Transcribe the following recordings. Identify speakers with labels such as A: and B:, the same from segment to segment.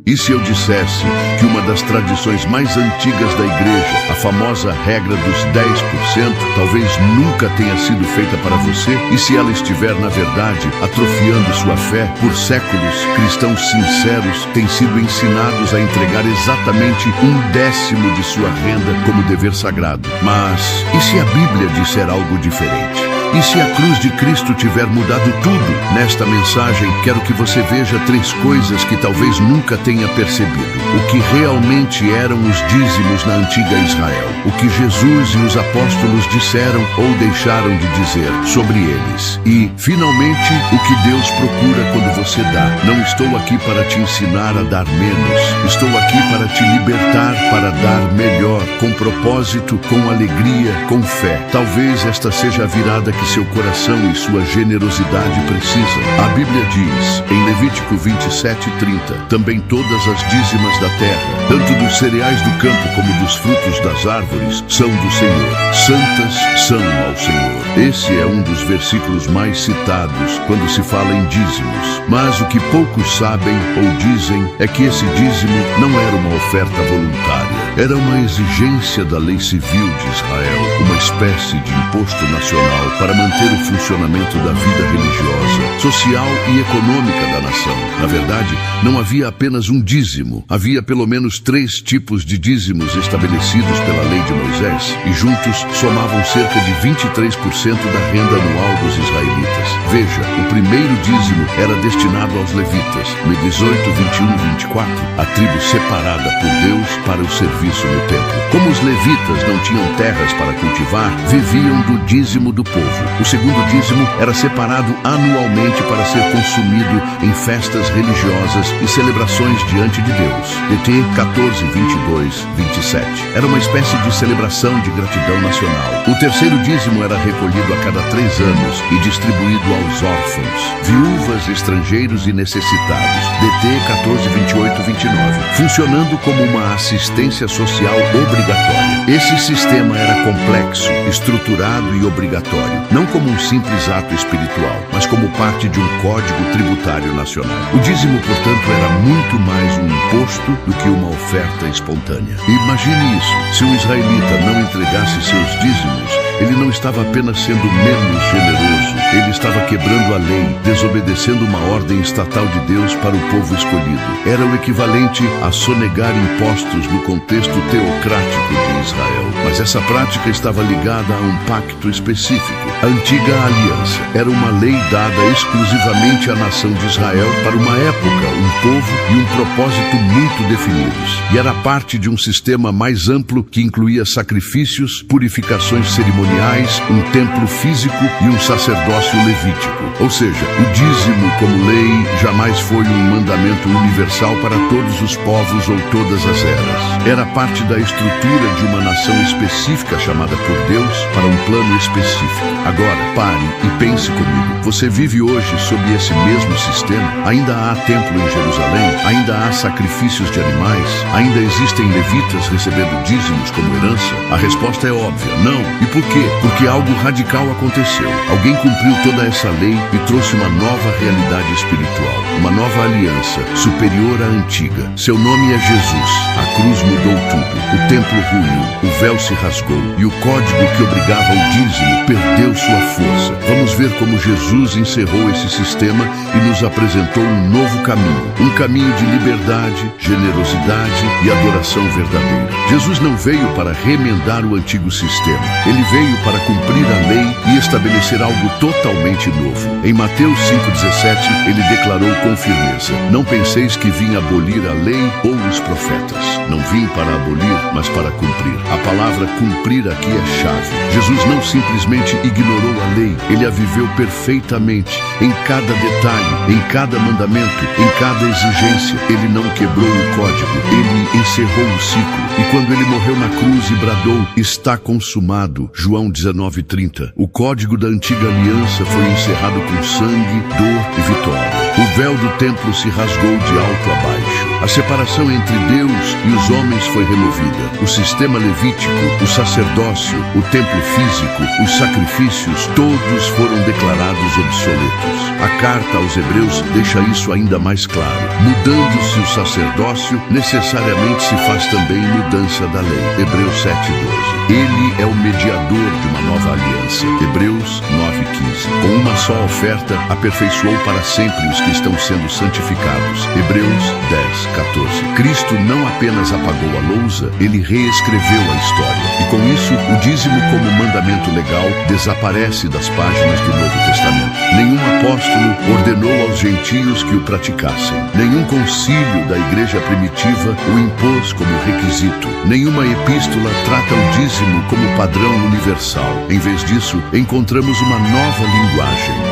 A: E se eu dissesse que uma das tradições mais antigas da igreja, a famosa regra dos 10%, talvez nunca tenha sido feita para você? E se ela estiver, na verdade, atrofiando sua fé? Por séculos, cristãos sinceros têm sido ensinados a entregar exatamente 1/10 de sua renda como dever sagrado. Mas e se a Bíblia disser algo diferente? E se a cruz de Cristo tiver mudado tudo? Nesta mensagem, quero que você veja 3 coisas que talvez nunca tenha percebido. O que realmente eram os dízimos na antiga Israel. O que Jesus e os apóstolos disseram ou deixaram de dizer sobre eles. E, finalmente, o que Deus procura quando você dá. Não estou aqui para te ensinar a dar menos. Estou aqui para te libertar, para dar melhor, com propósito, com alegria, com fé. Talvez esta seja a virada que seu coração e sua generosidade precisam. A Bíblia diz, em Levítico 27:30, também todas as dízimas da terra, tanto dos cereais do campo como dos frutos das árvores, são do Senhor. Santas são ao Senhor. Esse é um dos versículos mais citados quando se fala em dízimos. Mas o que poucos sabem ou dizem é que esse dízimo não era uma oferta voluntária. Era uma exigência da lei civil de Israel, uma espécie de imposto nacional para manter o funcionamento da vida religiosa, social e econômica da nação. Na verdade, não havia apenas um dízimo. Havia pelo menos 3 tipos de dízimos estabelecidos pela lei de Moisés, e juntos somavam cerca de 23% da renda anual dos israelitas. Veja, o primeiro dízimo era destinado aos levitas, no 18, 21 e 24, a tribo separada por Deus para o serviço no templo. Como os levitas não tinham terras para cultivar, viviam do dízimo do povo. O segundo dízimo era separado anualmente para ser consumido em festas religiosas e celebrações diante de Deus. DT 14, 22, 27. Era uma espécie de celebração de gratidão nacional. O terceiro dízimo era recolhido a cada 3 anos e distribuído aos órfãos, viúvas, estrangeiros e necessitados. DT 14, 28, 29. Funcionando como uma assistência social obrigatória. Esse sistema era complexo, estruturado e obrigatório, não como um simples ato espiritual, mas como parte de um código tributário nacional. O dízimo, portanto, era muito mais um imposto do que uma oferta espontânea. Imagine isso: se um israelita não entregasse seus dízimos, ele não estava apenas sendo menos generoso, ele estava quebrando a lei, desobedecendo uma ordem estatal de Deus para o povo escolhido. Era o equivalente a sonegar impostos no contexto teocrático de Israel. Mas essa prática estava ligada a um pacto específico. A antiga aliança era uma lei dada exclusivamente à nação de Israel para uma época, um povo e um propósito muito definidos. E era parte de um sistema mais amplo que incluía sacrifícios, purificações cerimoniais, um templo físico e um sacerdócio levítico. Ou seja, o dízimo como lei jamais foi um mandamento universal para todos os povos ou todas as eras. Era parte da estrutura de uma nação específica chamada por Deus para um plano específico. Agora, pare e pense comigo. Você vive hoje sob esse mesmo sistema? Ainda há templo em Jerusalém? Ainda há sacrifícios de animais? Ainda existem levitas recebendo dízimos como herança? A resposta é óbvia, não. E por quê? Porque algo radical aconteceu. Alguém cumpriu toda essa lei e trouxe uma nova realidade espiritual, uma nova aliança, superior à antiga. Seu nome é Jesus. A cruz mudou tudo. O templo ruiu, o véu se rasgou e o código que obrigava o dízimo perdeu sua força. Vamos ver como Jesus encerrou esse sistema e nos apresentou um novo caminho. Um caminho de liberdade, generosidade e adoração verdadeira. Jesus não veio para remendar o antigo sistema. Ele veio para cumprir a lei e estabelecer algo totalmente novo. Em Mateus 5,17, ele declarou com firmeza: não penseis que vim abolir a lei ou os profetas. Não vim para abolir, mas para cumprir. A palavra cumprir aqui é chave. Jesus não simplesmente ignorou a lei, ele a viveu perfeitamente, em cada detalhe, em cada mandamento, em cada exigência. Ele não quebrou o código, ele encerrou o ciclo. E quando ele morreu na cruz e bradou: está consumado, João 19:30, o código da antiga aliança foi encerrado com sangue, dor e vitória. O véu do templo se rasgou de alto a baixo. A separação entre Deus e os homens foi removida. O sistema levítico, o sacerdócio, o templo físico, os sacrifícios, todos foram declarados obsoletos. A carta aos Hebreus deixa isso ainda mais claro. Mudando-se o sacerdócio, necessariamente se faz também mudança da lei. Hebreus 7:12. Ele é o mediador de uma nova aliança. Hebreus 9:15. Com uma só oferta, aperfeiçoou para sempre os que estão sendo santificados. Hebreus 10:14. Cristo não apenas apagou a lousa, ele reescreveu a história. E com isso, o dízimo como mandamento legal desaparece das páginas do Novo Testamento. Nenhum apóstolo ordenou aos gentios que o praticassem. Nenhum concílio da igreja primitiva o impôs como requisito. Nenhuma epístola trata o dízimo como padrão universal. Em vez disso, encontramos uma nova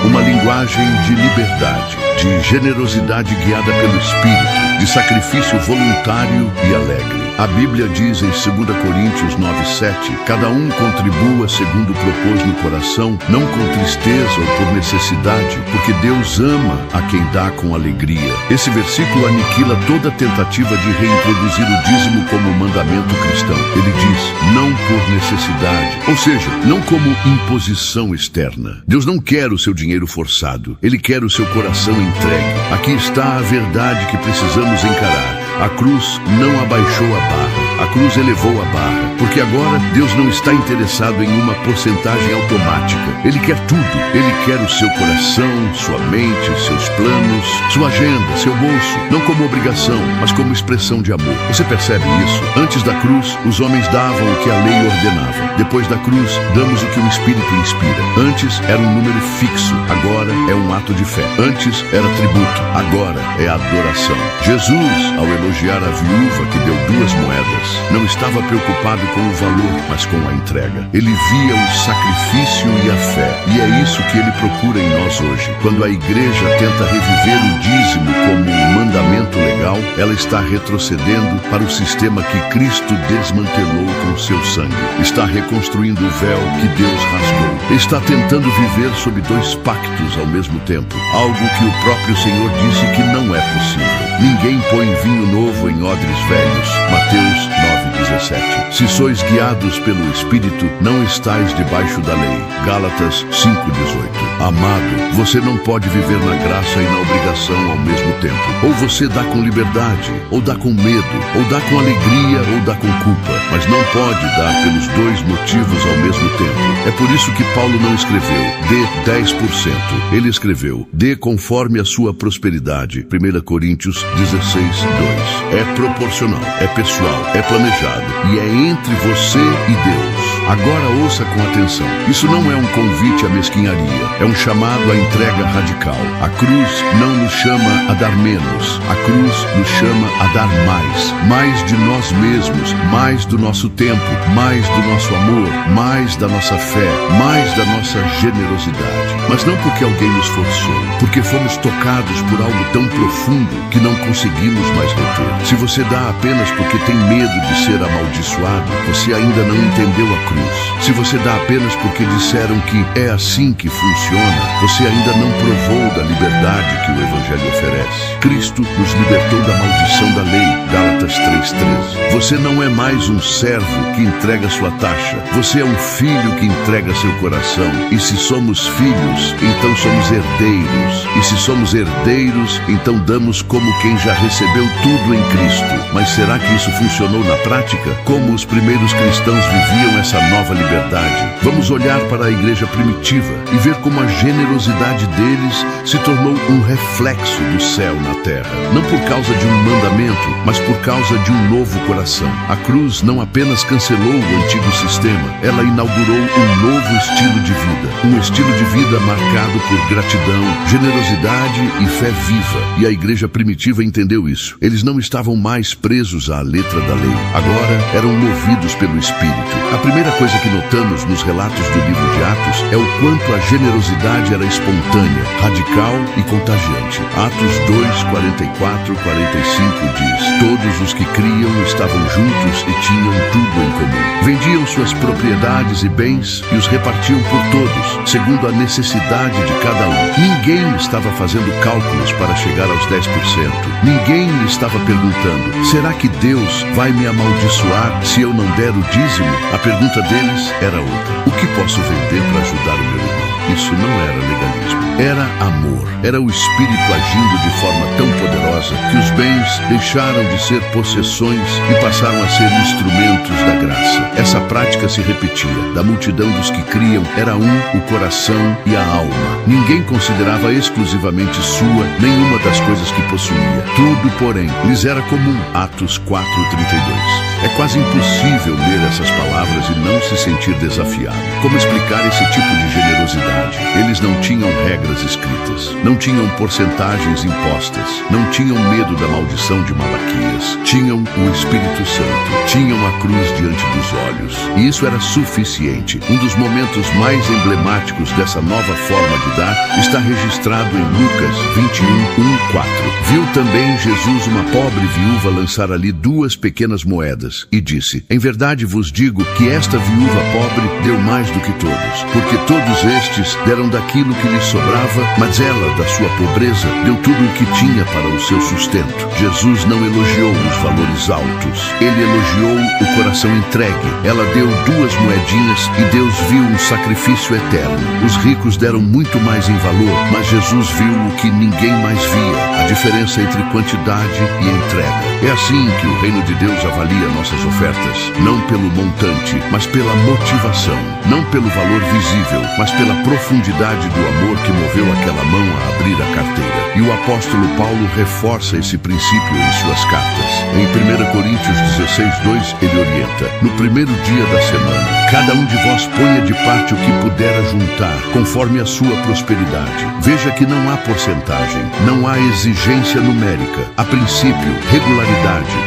A: uma linguagem de liberdade, de generosidade guiada pelo Espírito, de sacrifício voluntário e alegre. A Bíblia diz em 2 Coríntios 9:7, cada um contribua segundo propôs no coração, não com tristeza ou por necessidade, porque Deus ama a quem dá com alegria. Esse versículo aniquila toda tentativa de reintroduzir o dízimo como mandamento cristão. Ele diz, não por necessidade, ou seja, não como imposição externa. Deus não quer o seu dinheiro forçado, Ele quer o seu coração entregue. Aqui está a verdade que precisamos encarar. A cruz não abaixou a barra, a cruz elevou a barra, porque agora Deus não está interessado em uma porcentagem automática. Ele quer tudo. Ele quer o seu coração, sua mente, seus planos, sua agenda, seu bolso, não como obrigação, mas como expressão de amor. Você percebe isso? Antes da cruz, os homens davam o que a lei ordenava. Depois da cruz, damos o que o Espírito inspira. Antes era um número fixo, agora é um ato de fé. Antes era tributo, agora é adoração. Jesus, ao elogiar a viúva que deu 2 moedas, não estava preocupado com o valor, mas com a entrega. Ele via o sacrifício e a fé. E é isso que ele procura em nós hoje. Quando a igreja tenta reviver o dízimo como um mandamento legal, ela está retrocedendo para o sistema que Cristo desmantelou com seu sangue. Está reconstruindo o véu que Deus rasgou. Está tentando viver sob 2 pactos ao mesmo tempo. Algo que o próprio Senhor disse que não é possível. Ninguém põe vinho novo em odres velhos. Mateus 9:17. Se sois guiados pelo Espírito, não estais debaixo da lei. Gálatas 5:18. Amado, você não pode viver na graça e na obrigação ao mesmo tempo. Ou você dá com liberdade, ou dá com medo, ou dá com alegria, ou dá com culpa. Mas não pode dar pelos 2 motivos ao mesmo tempo. É por isso que Paulo não escreveu, dê 10%. Ele escreveu, dê conforme a sua prosperidade. 1 Coríntios 16:2. É proporcional, é pessoal, é planejado e é entre você e Deus. Agora ouça com atenção. Isso não é um convite à mesquinharia, é um chamado à entrega radical. A cruz não nos chama a dar menos, a cruz nos chama a dar mais. Mais de nós mesmos, mais do nosso tempo, mais do nosso amor, mais da nossa fé, mais da nossa generosidade. Mas não porque alguém nos forçou, porque fomos tocados por algo tão profundo que não conseguimos mais reter. Se você dá apenas porque tem medo de ser amaldiçoado, você ainda não entendeu a cruz. Se você dá apenas porque disseram que é assim que funciona, você ainda não provou da liberdade que o Evangelho oferece. Cristo nos libertou da maldição da lei, Gálatas 3:13. Você não é mais um servo que entrega sua taxa. Você é um filho que entrega seu coração. E se somos filhos, então somos herdeiros. E se somos herdeiros, então damos como quem já recebeu tudo em Cristo. Mas será que isso funcionou na prática? Como os primeiros cristãos viviam essa nova liberdade? Vamos olhar para a igreja primitiva e ver como a generosidade deles se tornou um reflexo do céu na terra. Não por causa de um mandamento, mas por causa de um novo coração. A cruz não apenas cancelou o antigo sistema, ela inaugurou um novo estilo de vida. Um estilo de vida marcado por gratidão, generosidade e fé viva. E a igreja primitiva entendeu isso. Eles não estavam mais presos à letra da lei. Agora eram movidos pelo Espírito. A primeira coisa que notamos nos relatos do livro de Atos é o quanto a generosidade era espontânea, radical e contagiante. Atos 2:44-45 diz: Todos os que criam estavam juntos e tinham tudo em comum. Vendiam suas propriedades e bens e os repartiam por todos, segundo a necessidade de cada um. Ninguém estava fazendo cálculos para chegar aos 10%. Ninguém estava perguntando: será que Deus vai me amaldiçoar se eu não der o dízimo? A pergunta deles era outra: o que posso vender para ajudar o meu irmão? Isso não era legalismo. Era amor. Era o Espírito agindo de forma tão poderosa que os bens deixaram de ser possessões e passaram a ser instrumentos da graça. Essa prática se repetia. Da multidão dos que criam, era o coração e a alma. Ninguém considerava exclusivamente sua nenhuma das coisas que possuía. Tudo, porém, lhes era comum. Atos 4:32. É quase impossível ler essas palavras e não se sentir desafiado. Como explicar esse tipo de generosidade? Eles não tinham regras escritas, não tinham porcentagens impostas, não tinham medo da maldição de Malaquias, tinham o Espírito Santo, tinham a cruz diante dos olhos. E isso era suficiente. Um dos momentos mais emblemáticos dessa nova forma de dar está registrado em Lucas 21:1-4. Viu também Jesus uma pobre viúva lançar ali 2 pequenas moedas e disse: em verdade vos digo que esta viúva pobre deu mais do que todos, porque todos estes deram daquilo que lhes sobrava, mas ela, da sua pobreza, deu tudo o que tinha para o seu sustento. Jesus não elogiou os valores altos, ele elogiou o coração entregue. Ela deu 2 moedinhas e Deus viu um sacrifício eterno. Os ricos deram muito mais em valor, mas Jesus viu o que ninguém mais via: a diferença entre quantidade e entrega. É assim que o reino de Deus avalia nossas ofertas, não pelo montante, mas pela motivação, não pelo valor visível, mas pela profundidade do amor que moveu aquela mão a abrir a carteira. E o apóstolo Paulo reforça esse princípio em suas cartas. Em 1 Coríntios 16:2, ele orienta: no primeiro dia da semana, cada um de vós ponha de parte o que puder ajuntar, conforme a sua prosperidade. Veja que não há porcentagem, não há exigência numérica. A princípio, regularidade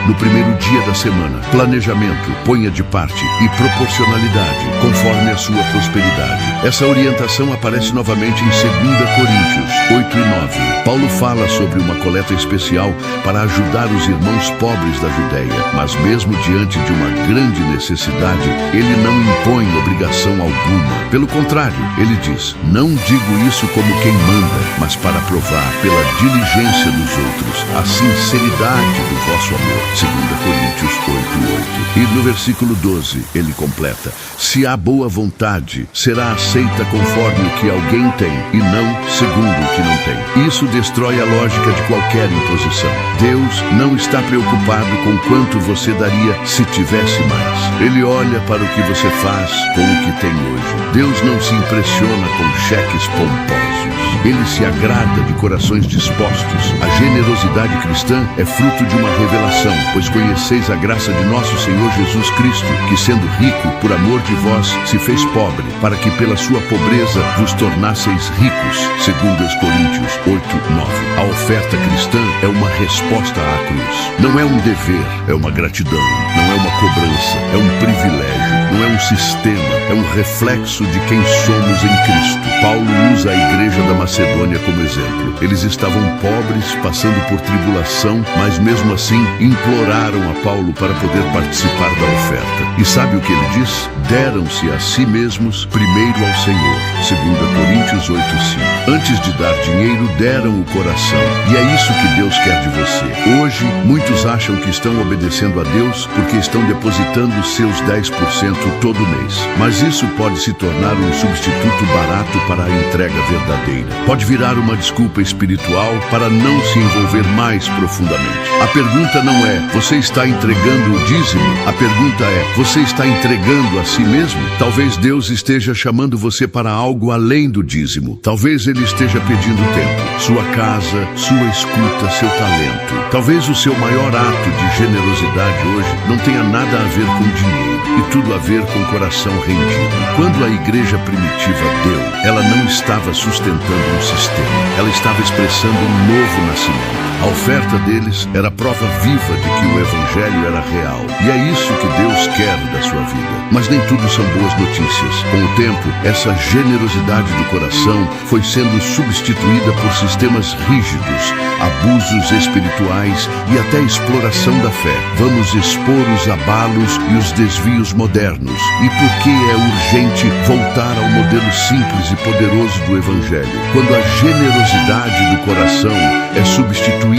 A: no primeiro dia da semana, planejamento, ponha de parte, e proporcionalidade, conforme a sua prosperidade. Essa orientação aparece novamente em 2 Coríntios 8:9. Paulo fala sobre uma coleta especial para ajudar os irmãos pobres da Judéia, mas mesmo diante de uma grande necessidade, ele não impõe obrigação alguma. Pelo contrário, ele diz: não digo isso como quem manda, mas para provar pela diligência dos outros a sinceridade do vosso amor. 2 Coríntios 8:8. E no versículo 12, ele completa: se há boa vontade, será aceita conforme o que alguém tem, e não segundo o que não tem. Isso destrói a lógica de qualquer imposição. Deus não está preocupado com quanto você daria se tivesse mais. Ele olha para o que você faz com o que tem hoje. Deus não se impressiona com cheques pomposos. Ele se agrada de corações dispostos. A generosidade cristã é fruto de uma revelação, pois conheceis a graça de nosso Senhor Jesus Cristo, que sendo rico, por amor de vós, se fez pobre, para que pela sua pobreza vos tornasseis ricos. 2 Coríntios 8:9. A oferta cristã é uma resposta à cruz. Não é um dever, é uma gratidão. Não é uma cobrança, é um privilégio. Não é um sistema, é um reflexo de quem somos em Cristo. Paulo usa a igreja da Macedônia como exemplo. Eles estavam pobres, passando por tribulação, mas mesmo assim imploraram a Paulo para poder participar da oferta. E sabe o que ele diz? Deram-se a si mesmos primeiro ao Senhor. 2 Coríntios 8:5. Antes de dar dinheiro, deram o coração. E é isso que Deus quer de você. Hoje, muitos acham que estão obedecendo a Deus porque estão depositando seus 10% todo mês. Mas isso pode se tornar um substituto barato para a entrega verdadeira. Pode virar uma desculpa espiritual para não se envolver mais profundamente. A pergunta não é: você está entregando o dízimo? A pergunta é: você está entregando a si mesmo? Talvez Deus esteja chamando você para algo além do dízimo. Talvez Ele esteja pedindo tempo, sua casa, sua escuta, seu talento. Talvez o seu maior ato de generosidade hoje não tenha nada a ver com dinheiro e tudo a ver com o coração rendido. Quando a igreja primitiva deu, ela não estava sustentando um sistema. Ela estava expressando um novo nascimento. A oferta deles era a prova viva de que o Evangelho era real. E é isso que Deus quer da sua vida. Mas nem tudo são boas notícias. Com o tempo, essa generosidade do coração foi sendo substituída por sistemas rígidos, abusos espirituais e até exploração da fé. Vamos expor os abalos e os desvios modernos. E por que é urgente voltar ao modelo simples e poderoso do Evangelho? Quando a generosidade do coração é substituída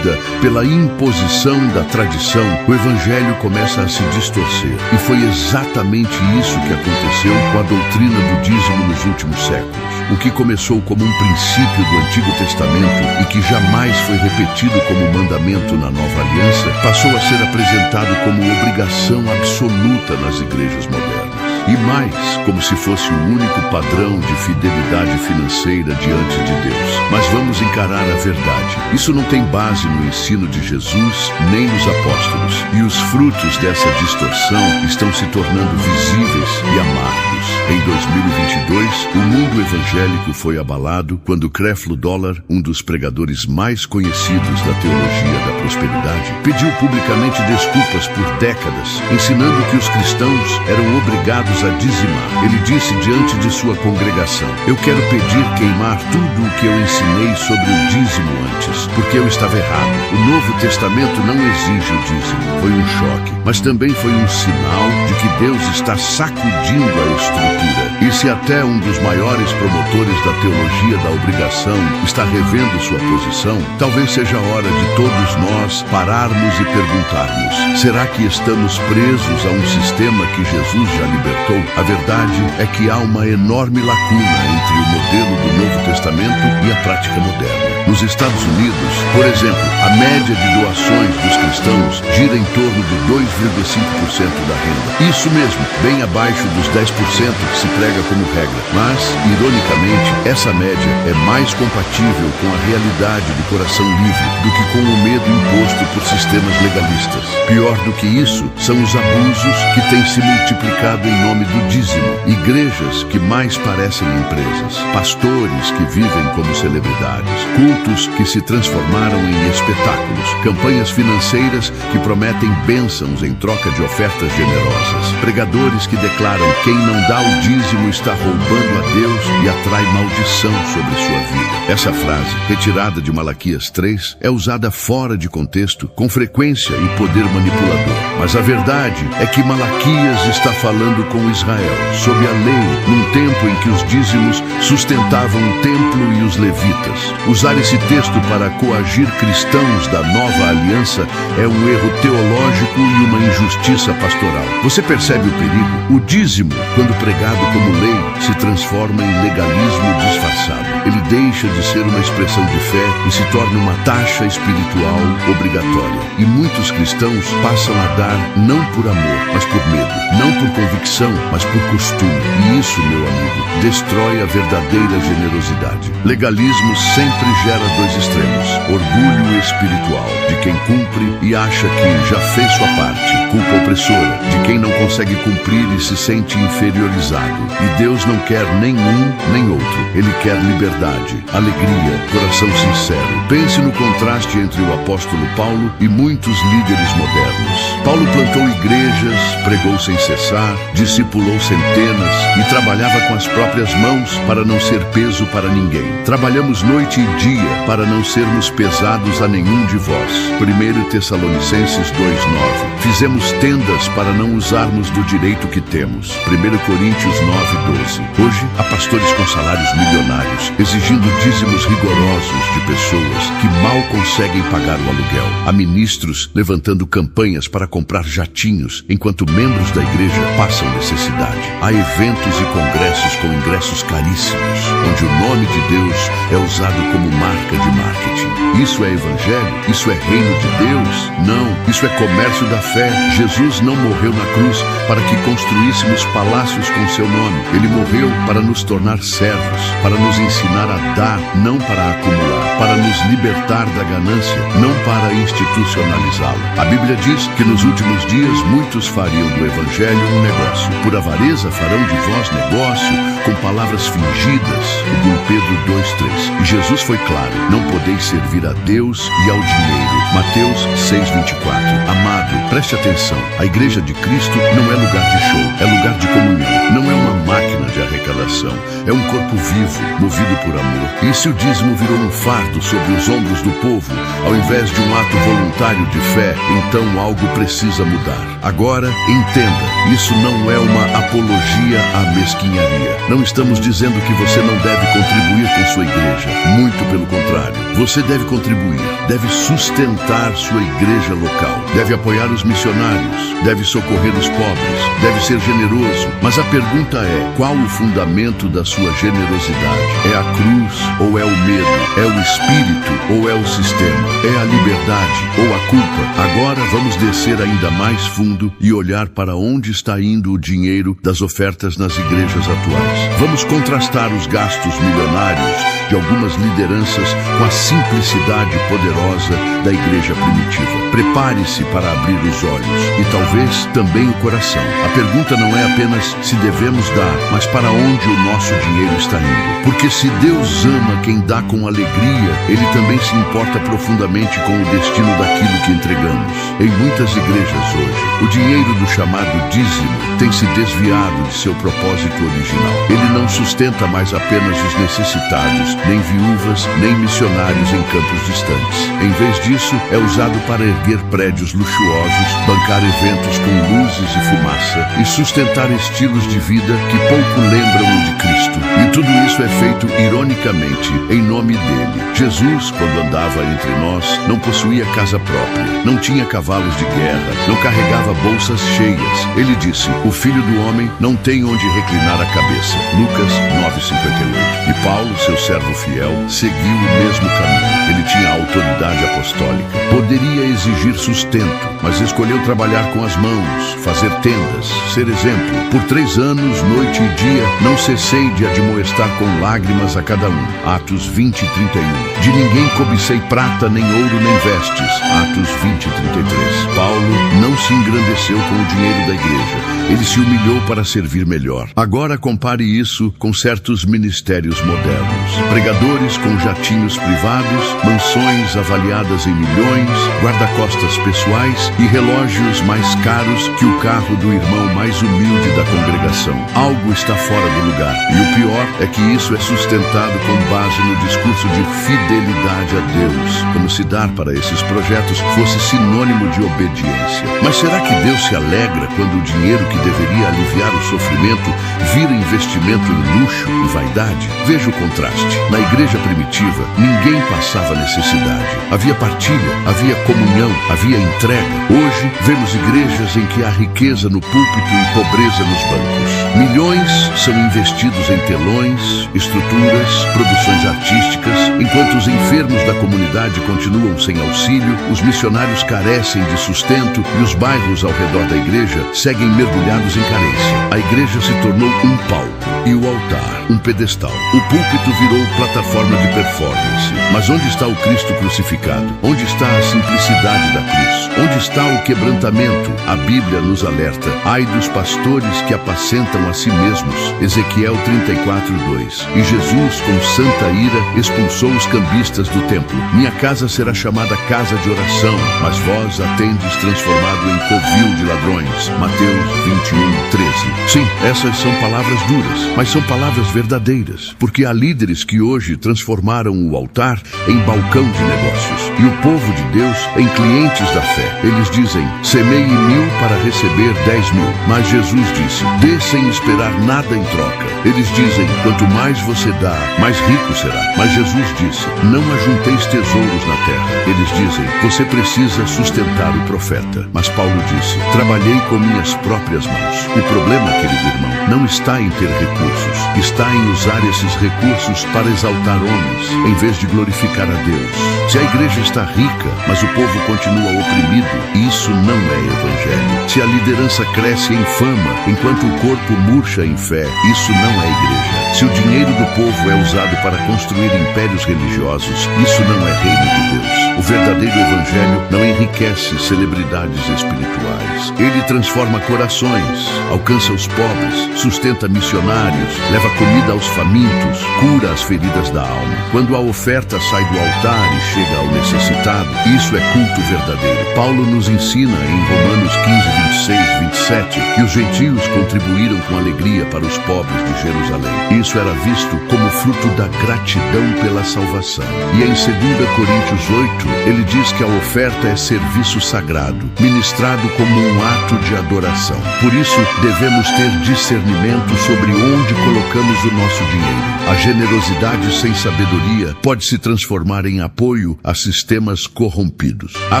A: pela imposição da tradição, o Evangelho começa a se distorcer. E foi exatamente isso que aconteceu com a doutrina do dízimo nos últimos séculos. O que começou como um princípio do Antigo Testamento e que jamais foi repetido como mandamento na Nova Aliança, passou a ser apresentado como obrigação absoluta nas igrejas modernas. E mais, como se fosse o único padrão de fidelidade financeira diante de Deus. Mas vamos encarar a verdade. Isso não tem base no ensino de Jesus, nem nos apóstolos. E os frutos dessa distorção estão se tornando visíveis e amargos. Em 2022, o mundo evangélico foi abalado quando Creflo Dollar, um dos pregadores mais conhecidos da teologia da prosperidade, pediu publicamente desculpas por décadas, ensinando que os cristãos eram obrigados a dizimar. Ele disse diante de sua congregação: "Eu quero pedir queimar tudo o que eu ensinei sobre o dízimo antes, porque eu estava errado. O Novo Testamento não exige o dízimo." Foi um choque, mas também foi um sinal de que Deus está sacudindo a estrutura. E se até um dos maiores promotores da teologia da obrigação está revendo sua posição, talvez seja a hora de todos nós pararmos e perguntarmos: será que estamos presos a um sistema que Jesus já libertou? A verdade é que há uma enorme lacuna entre o modelo do Novo Testamento e a prática moderna. Nos Estados Unidos, por exemplo, a média de doações dos cristãos gira em torno de 2,5% da renda. Isso mesmo, bem abaixo dos 10% que se prega como regra. Mas, ironicamente, essa média é mais compatível com a realidade do coração livre do que com o medo imposto por sistemas legalistas. Pior do que isso, são os abusos que têm se multiplicado em nome do dízimo. Igrejas que mais parecem empresas, pastores que vivem como celebridades, cultos que se transformaram em espetáculos, campanhas financeiras que prometem bênçãos em troca de ofertas generosas, pregadores que declaram: quem não dá o dízimo está roubando a Deus e atrai maldição sobre sua vida. Essa frase, retirada de Malaquias 3, é usada fora de contexto, com frequência e poder manipulador. Mas a verdade é que Malaquias está falando com Israel sob a lei, num tempo em que os dízimos sustentavam o templo e os levitas. Usar esse texto para coagir cristãos da nova aliança é um erro teológico e uma injustiça pastoral. Você percebe o perigo? O dízimo, quando pregado como lei, se transforma em legalismo disfarçado. Ele deixa de ser uma expressão de fé e se torna uma taxa espiritual obrigatória. E muitos cristãos passam a dar não por amor, mas por medo. Não por convicção, mas por costume. E isso, meu amigo, destrói a verdadeira generosidade. Legalismo sempre gera dois extremos: orgulho espiritual, de quem cumpre e acha que já fez sua parte; culpa opressora, de quem não consegue cumprir e se sente inferiorizado. E Deus não quer nem um nem outro. Ele quer liberdade, alegria, coração sincero. Pense no contraste entre o apóstolo Paulo e muitos líderes modernos. Paulo plantou igrejas, pregou sem cessar, discipulou centenas e trabalhava com as próprias mãos para não ser peso para ninguém. Trabalhamos noite e dia para não sermos pesados a nenhum de vós. 1 Tessalonicenses 2,9. Fizemos tendas para não usarmos do direito que temos. 1 Coríntios 9,12. Hoje, há pastores com salários milionários, exigindo dízimos rigorosos de pessoas que mal conseguem pagar o aluguel. Há ministros levantando campanhas para comprar jatinhos, enquanto membros da igreja passam necessidade. Há eventos e congressos com ingressos caríssimos, onde o nome de Deus é usado como marca de marketing. Isso é evangelho? Isso é reino de Deus? Não, isso é comércio da fé. Jesus não morreu na cruz para que construíssemos palácios com seu nome. Ele morreu para nos tornar servos, para nos ensinar a dar, não para acumular. para nos libertar da ganância, não para institucionalizá-la. A Bíblia diz que nos últimos dias muitos fariam do Evangelho um negócio. Por avareza farão de vós negócio, com palavras fingidas. 2 Pedro 2:3. E Jesus foi claro: não podeis servir a Deus e ao dinheiro. Mateus 6:24. Amado, preste atenção. A igreja de Cristo não é lugar de show, é lugar de comunhão. Não é uma máquina de arrecadação, é um corpo vivo, movido por amor. E se o dízimo virou um fardo sobre os ombros do povo, ao invés de um ato voluntário de fé, então algo precisa mudar. Agora, entenda, isso não é uma apologia à mesquinharia. Não estamos dizendo que você não deve contribuir com sua igreja. Muito pelo contrário. Você deve contribuir, deve sustentar sua igreja local, deve apoiar os missionários, deve socorrer os pobres, deve ser generoso. Mas a pergunta é: qual o fundamento da sua generosidade? É a cruz ou é o medo? É o espírito ou é o sistema? É a liberdade ou a culpa? Agora vamos descer ainda mais fundo e olhar para onde está indo o dinheiro das ofertas nas igrejas atuais. Vamos contrastar os gastos milionários de algumas lideranças com a simplicidade poderosa da igreja primitiva. Prepare-se para abrir os olhos e talvez também o coração. A pergunta não é apenas se devemos dar, mas para onde o nosso dinheiro está indo. Porque se Deus ama quem dá com alegria, Ele também se importa profundamente com o destino daquilo que entregamos. Em muitas igrejas hoje, o dinheiro do chamado dízimo tem se desviado de seu propósito original. Ele não sustenta mais apenas os necessitados, nem viúvas, nem missionários em campos distantes. Em vez disso, é usado para erguer prédios luxuosos, bancar eventos com luzes e fumaça e sustentar estilos de vida que pouco lembram o de Cristo. E tudo isso é feito ironicamente em nome dele. Jesus, quando andava entre nós, não possuía casa própria, não tinha cavalos de guerra, não carregava bolsas cheias. Ele disse: o Filho do Homem não tem onde reclinar a cabeça. Lucas 9:58. E Paulo, seu servo fiel, seguiu o mesmo caminho. Ele tinha autoridade apostólica. Poderia exigir sustento, mas escolheu trabalhar com as mãos, fazer tendas, ser exemplo. Por 3 anos, noite e dia, não cessei de admoestar com lágrimas a cada um. Atos 20:31. De ninguém cobicei prata, nem ouro, nem vestes. Atos 20:33. Paulo não se engrandeceu com o dinheiro da igreja. Ele se humilhou para servir melhor. Agora compare isso com certos ministérios modernos. Pregadores com jatinhos privados, mansões avaliadas em milhões, guarda-costas pessoais e relógios mais caros que o carro do irmão mais humilde da congregação. Algo está fora do lugar. E o pior é que isso é sustentado com base no discurso de fidelidade a Deus, como se dar para esses projetos fosse sinônimo de obediência. Mas será que Deus se alegra quando o dinheiro que deveria aliviar o sofrimento vira investimento em luxo e vaidade? Veja o contraste. Na igreja primitiva, ninguém passava necessidade. Havia partilha, havia comunhão, havia entrega. Hoje, vemos igrejas em que há riqueza no púlpito e pobreza nos bancos. Milhões são investidos em telões, estruturas, produções artísticas, enquanto os enfermos da comunidade continuam sem auxílio, os missionários carecem de sustento e os bairros ao redor da igreja seguem mergulhados em carência. A igreja se tornou um palco e o altar um pedestal. O púlpito virou plataforma de performance. Mas onde está o Cristo crucificado? Onde está a simplicidade da cruz? Onde está o quebrantamento? A Bíblia nos alerta: ai dos pastores que apacentam a si mesmos. Ezequiel 34:2. E Jesus, com santa ira, expulsou os cambistas do templo. Minha casa será chamada casa de oração, mas vós a tendes transformado em covil de ladrões. Mateus 21:13. Sim, essas são palavras duras, mas são palavras verdadeiras, porque há líderes que hoje transformaram o altar em balcão de negócios e o povo de Deus em clientes da fé. Eles dizem: semeie 1000 para receber 10.000. Mas Jesus disse: dê sem esperar nada em troca. Eles dizem: quanto mais você dá, mais rico será. Mas Jesus disse: não ajunteis tesouros na terra. Eles dizem: você precisa sustentar o profeta. Mas Paulo disse: trabalhei com minhas próprias mãos. O problema, querido irmão, não está em ter recursos, está em usar esses recursos para exaltar homens, em vez de glorificar a Deus. Se a igreja está rica, mas o povo continua oprimido, isso não é evangelho. Se a liderança cresce em fama, enquanto o corpo murcha em fé, isso não é igreja. Se o dinheiro do povo é usado para construir impérios religiosos, isso não é reino de Deus. O verdadeiro evangelho não enriquece celebridades espirituais. Ele transforma corações, alcança os pobres, sustenta missionários, leva comida aos famintos, cura as feridas da alma. Quando a oferta sai do altar e chega ao necessitado, isso é culto verdadeiro. Paulo nos ensina em Romanos 15, 26, 27, que os gentios contribuíram com alegria para os pobres de Jerusalém. Isso era visto como fruto da gratidão pela salvação. E em 2 Coríntios 8, ele diz que a oferta é serviço sagrado, ministrado como um ato de adoração. Por isso, devemos ter discernimento sobre onde colocamos o nosso dinheiro. A generosidade sem sabedoria pode se transformar em apoio a sistemas corrompidos. A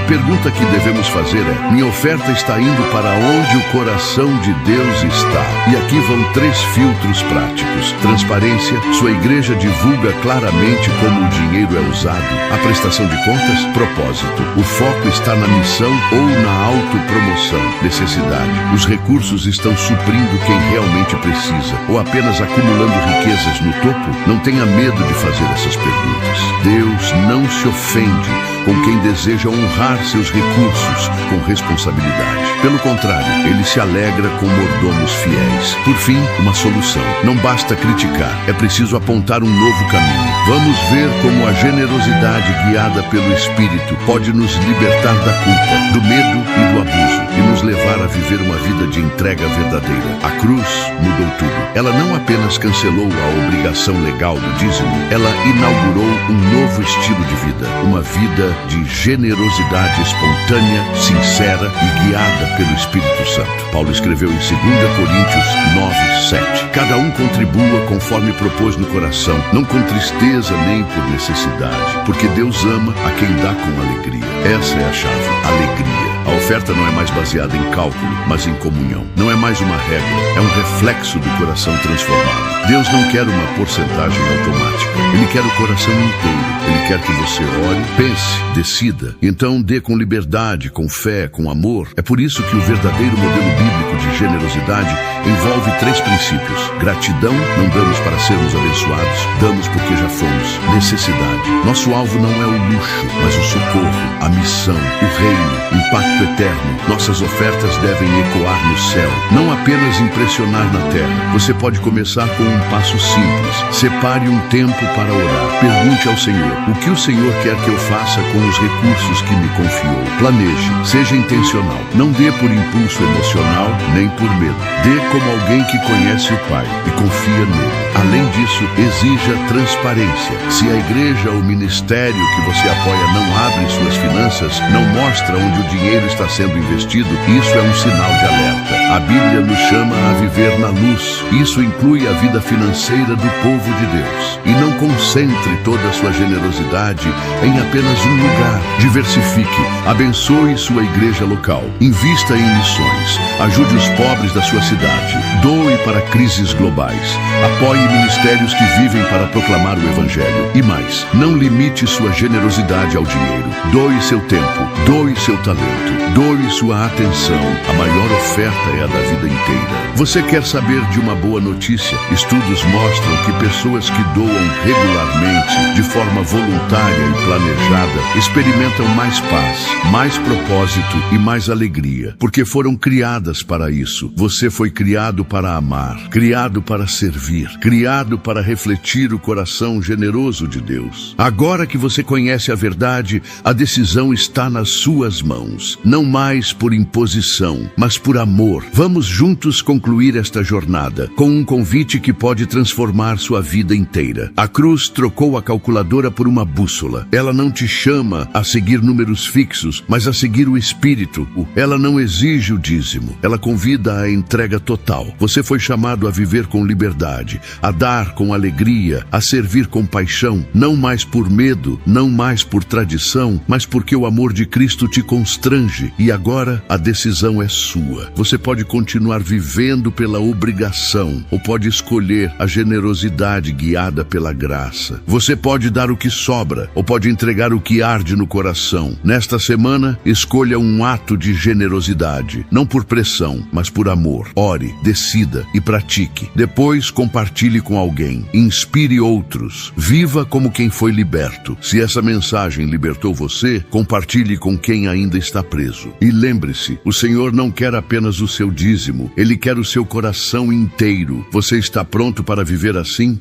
A: pergunta que devemos fazer é: minha oferta está indo para onde o coração de Deus está? E aqui vão 3 filtros práticos. Transparência, sua igreja divulga claramente como o dinheiro é usado. A prestação de contas, propósito. O foco está na missão ou na autopromoção, necessidade. Os recursos estão suprindo quem realmente precisa ou apenas acumulando riquezas no topo? Não tenha medo de fazer essas perguntas. Deus não se ofende com quem deseja honrar seus recursos com responsabilidade. Pelo contrário, ele se alegra com mordomos fiéis. Por fim, uma solução. Não basta criticar, é preciso apontar um novo caminho. Vamos ver como a generosidade guiada pelo Espírito pode nos libertar da culpa, do medo e do abuso e nos levar a viver uma vida de entrega verdadeira. A cruz mudou tudo. Ela não apenas cancelou a obrigação legal do dízimo, ela inaugurou um novo estilo de vida, uma vida de generosidade espontânea, sincera e guiada pelo Espírito Santo. Paulo escreveu em 2 Coríntios 9, 7. Cada um contribua conforme propôs no coração, não com tristeza nem por necessidade, porque Deus ama a quem dá com alegria. Essa é a chave, alegria. A oferta não é mais baseada em cálculo, mas em comunhão. Não é mais uma regra, é um reflexo do coração transformado. Deus não quer uma porcentagem automática. Ele quer o coração inteiro. Ele quer que você ore, pense, decida. Então dê com liberdade, com fé, com amor. É por isso que o verdadeiro modelo bíblico de generosidade envolve 3 princípios. Gratidão, não damos para sermos abençoados, damos porque já fomos. Necessidade. Nosso alvo não é o luxo, mas o socorro, a missão, o reino, impacto eterno. Nossas ofertas devem ecoar no céu, não apenas impressionar na terra. Você pode começar com um passo simples. Separe um tempo para orar. Pergunte ao Senhor: o que o Senhor quer que eu faça com os recursos que me confiou? Planeje, seja intencional. Não dê por impulso emocional, nem por medo. Dê como alguém que conhece o Pai e confia nele. Além disso, exija transparência. Se a igreja ou ministério que você apoia não abre suas finanças, não mostra onde o dinheiro está sendo investido, isso é um sinal de alerta. A Bíblia nos chama a viver na luz. Isso inclui a vida financeira do povo de Deus. E não concentre toda a sua generosidade em apenas um lugar. Diversifique, abençoe sua igreja local, invista em missões, ajude os pobres da sua cidade, doe para crises globais, apoie ministérios que vivem para proclamar o Evangelho. E mais, não limite sua generosidade ao dinheiro. Doe seu tempo, doe seu talento, doe sua atenção. A maior oferta é a da vida inteira. Você quer saber de uma boa notícia? Estudos mostram que pessoas que doam regularmente, de forma voluntária e planejada, experimentam mais paz, mais propósito e mais alegria, porque foram criadas para isso. Você foi criado para amar, criado para servir, criado para refletir o coração generoso de Deus. Agora que você conhece a verdade, a decisão está nas suas mãos. Não mais por imposição, mas por amor. Vamos juntos concluir esta jornada com um convite que pode transformar sua vida inteira. A cruz trocou a calculadora por uma bússola. Ela não te chama a seguir números fixos, mas a seguir o Espírito. Ela não exige o dízimo. Ela convida à entrega total. Você foi chamado a viver com liberdade, a dar com alegria, a servir com paixão, não mais por medo, não mais por tradição, mas porque o amor de Cristo te constrange hoje. E agora a decisão é sua. Você pode continuar vivendo pela obrigação ou pode escolher a generosidade guiada pela graça. Você pode dar o que sobra ou pode entregar o que arde no coração. Nesta semana, escolha um ato de generosidade, não por pressão, mas por amor. Ore, decida e pratique. Depois, compartilhe com alguém. Inspire outros. Viva como quem foi liberto. Se essa mensagem libertou você, compartilhe com quem ainda está preso. E lembre-se, o Senhor não quer apenas o seu dízimo, Ele quer o seu coração inteiro. Você está pronto para viver assim?